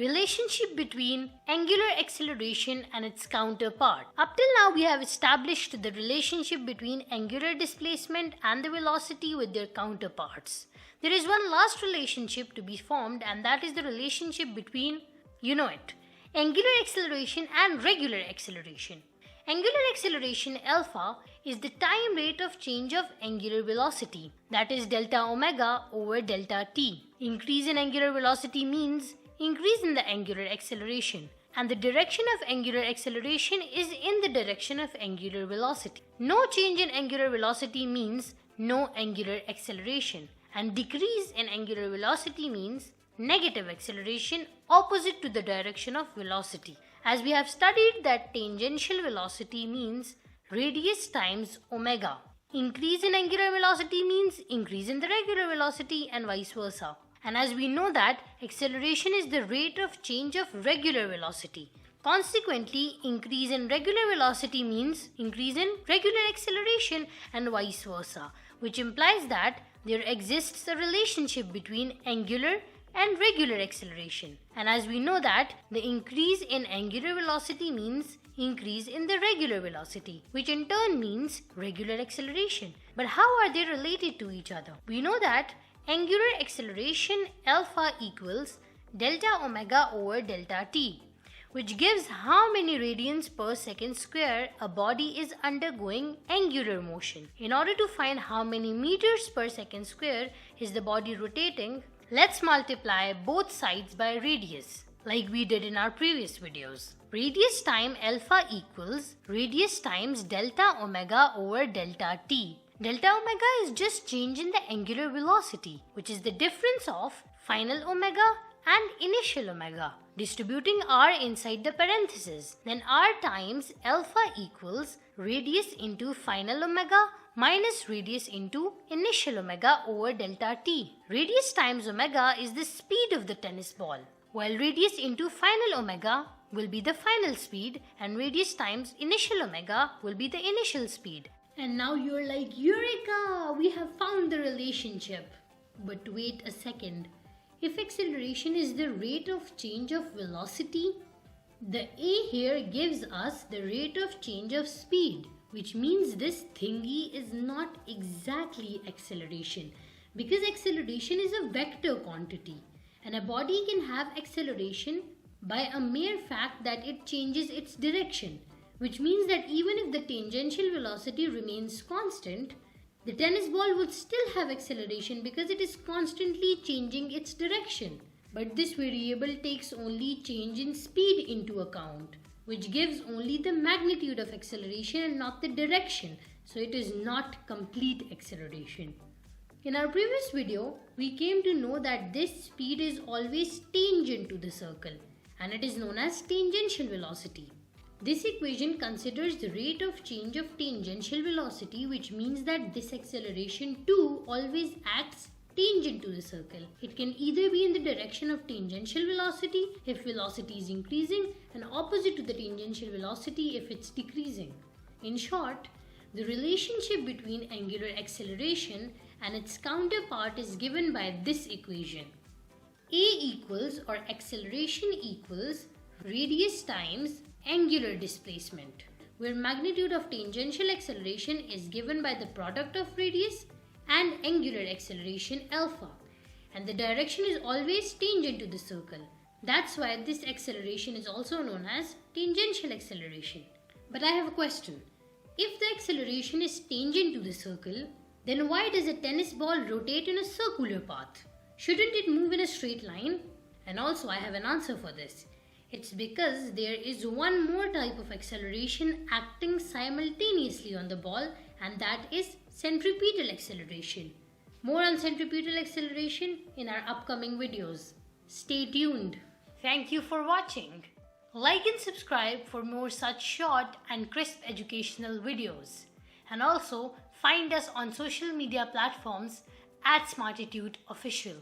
Relationship between angular acceleration and its counterpart. Up till now, we have established the relationship between angular displacement and the velocity with their counterparts. There is one last relationship to be formed, and that is the relationship between, angular acceleration and regular acceleration. Angular acceleration alpha is the time rate of change of angular velocity, that is delta omega over delta t. Increase in angular velocity means increase in the angular acceleration, and the direction of angular acceleration is in the direction of angular velocity. No change in angular velocity means no angular acceleration, and decrease in angular velocity means negative acceleration opposite to the direction of velocity. As we have studied that tangential velocity means radius times omega. Increase in angular velocity means increase in the regular velocity and vice versa. And as we know that acceleration is the rate of change of regular velocity. Consequently, increase in regular velocity means increase in regular acceleration and vice versa, which implies that there exists a relationship between angular and regular acceleration. And as we know that the increase in angular velocity means increase in the regular velocity, which in turn means regular acceleration. But how are they related to each other? We know that angular acceleration alpha equals delta omega over delta t, which gives how many radians per second square a body is undergoing angular motion. In order to find how many meters per second square is the body rotating, let's multiply both sides by radius, like we did in our previous videos. Radius time alpha equals radius times delta omega over delta t. Delta omega is just change in the angular velocity, which is the difference of final omega and initial omega, distributing r inside the parenthesis. Then r times alpha equals radius into final omega minus radius into initial omega over delta t. Radius times omega is the speed of the tennis ball, while radius into final omega will be the final speed, and radius times initial omega will be the initial speed. And now you're like, Eureka! We have found the relationship. But wait a second. If acceleration is the rate of change of velocity, the A here gives us the rate of change of speed, which means this thingy is not exactly acceleration, because acceleration is a vector quantity, and a body can have acceleration by a mere fact that it changes its direction, which means that even if the tangential velocity remains constant, the tennis ball would still have acceleration because it is constantly changing its direction. But this variable takes only change in speed into account, which gives only the magnitude of acceleration and not the direction, so it is not complete acceleration. In our previous video, we came to know that this speed is always tangent to the circle, and it is known as tangential velocity. This equation considers the rate of change of tangential velocity, which means that this acceleration too always acts tangent to the circle. It can either be in the direction of tangential velocity if velocity is increasing, and opposite to the tangential velocity if it's decreasing. In short, the relationship between angular acceleration and its counterpart is given by this equation. A equals, or acceleration equals, radius times angular displacement, where magnitude of tangential acceleration is given by the product of radius and angular acceleration alpha, and the direction is always tangent to the circle. That's why this acceleration is also known as tangential acceleration. But I have a question. If the acceleration is tangent to the circle, then why does a tennis ball rotate in a circular path? Shouldn't it move in a straight line? And also I have an answer for this. It's because there is one more type of acceleration acting simultaneously on the ball, and that is centripetal acceleration. More on centripetal acceleration in our upcoming videos. Stay tuned. Thank you for watching. Like and subscribe for more such short and crisp educational videos. And also find us on social media platforms at Smartitude Official.